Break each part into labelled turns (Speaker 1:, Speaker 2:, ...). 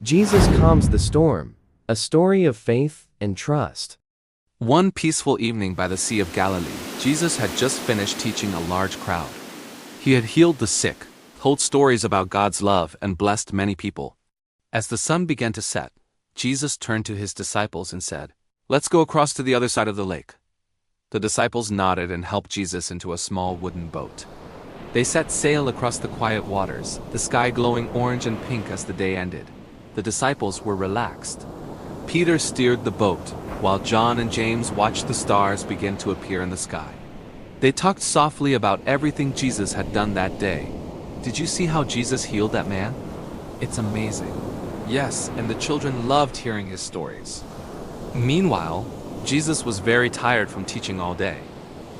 Speaker 1: Jesus calms the storm, a story of faith and trust.
Speaker 2: One peaceful evening by the Sea of Galilee, Jesus had just finished teaching a large crowd. He had healed the sick, told stories about God's love, and blessed many people. As the sun began to set, Jesus turned to his disciples and said, "Let's go across to the other side of the lake." The disciples nodded and helped Jesus into a small wooden boat. They set sail across the quiet waters, the sky glowing orange and pink as the day ended. The disciples were relaxed. Peter steered the boat, while John and James watched the stars begin to appear in the sky. They talked softly about everything Jesus had done that day. "Did you see how Jesus healed that man? It's amazing." Yes, and the children loved hearing his stories. Meanwhile, Jesus was very tired from teaching all day.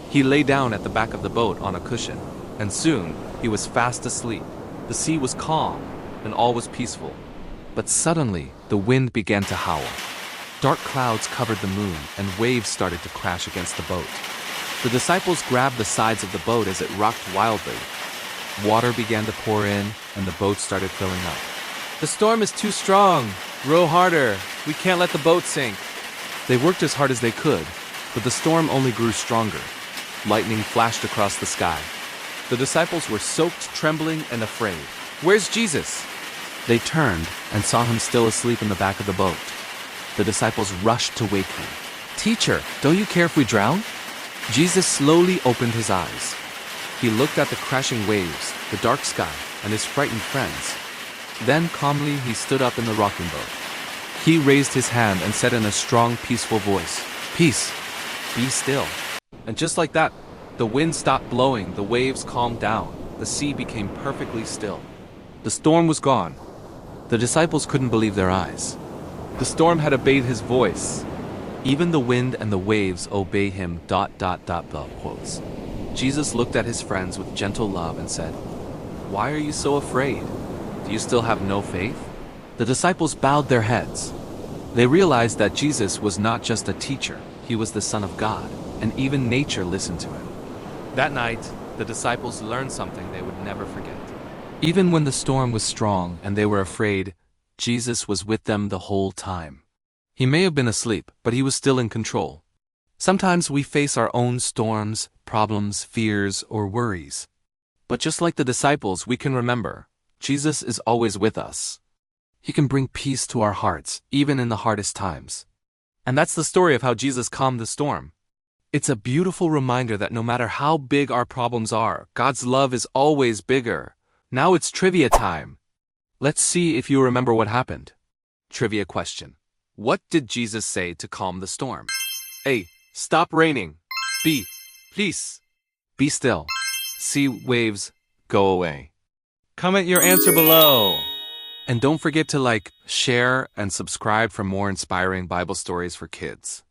Speaker 2: He lay down at the back of the boat on a cushion, and soon he was fast asleep. The sea was calm, and all was peaceful. But suddenly, the wind began to howl. Dark clouds covered the moon, and waves started to crash against the boat. The disciples grabbed the sides of the boat as it rocked wildly. Water began to pour in, and the boat started filling up. "The storm is too strong. Row harder. We can't let the boat sink." They worked as hard as they could, but the storm only grew stronger. Lightning flashed across the sky. The disciples were soaked, trembling, and afraid. "Where's Jesus?" They turned and saw him still asleep in the back of the boat. The disciples rushed to wake him. "Teacher, don't you care if we drown?" Jesus slowly opened his eyes. He looked at the crashing waves, the dark sky, and his frightened friends. Then calmly he stood up in the rocking boat. He raised his hand and said in a strong, peaceful voice, "Peace, be still." And just like that, the wind stopped blowing, the waves calmed down, the sea became perfectly still. The storm was gone. The disciples couldn't believe their eyes. The storm had obeyed his voice. Even the wind and the waves obey him. Quotes. Jesus looked at his friends with gentle love and said, "Why are you so afraid? Do you still have no faith?" The disciples bowed their heads. They realized that Jesus was not just a teacher, he was the Son of God, and even nature listened to him. That night, the disciples learned something they would never forget. Even when the storm was strong and they were afraid, Jesus was with them the whole time. He may have been asleep, but he was still in control. Sometimes we face our own storms, problems, fears, or worries. But just like the disciples, we can remember, Jesus is always with us. He can bring peace to our hearts, even in the hardest times. And that's the story of how Jesus calmed the storm. It's a beautiful reminder that no matter how big our problems are, God's love is always bigger. Now it's trivia time. Let's see if you remember what happened. Trivia question. What did Jesus say to calm the storm? A. Stop raining. B. Please. Be still. C. Waves. Go away. Comment your answer below. And don't forget to like, share, and subscribe for more inspiring Bible stories for kids.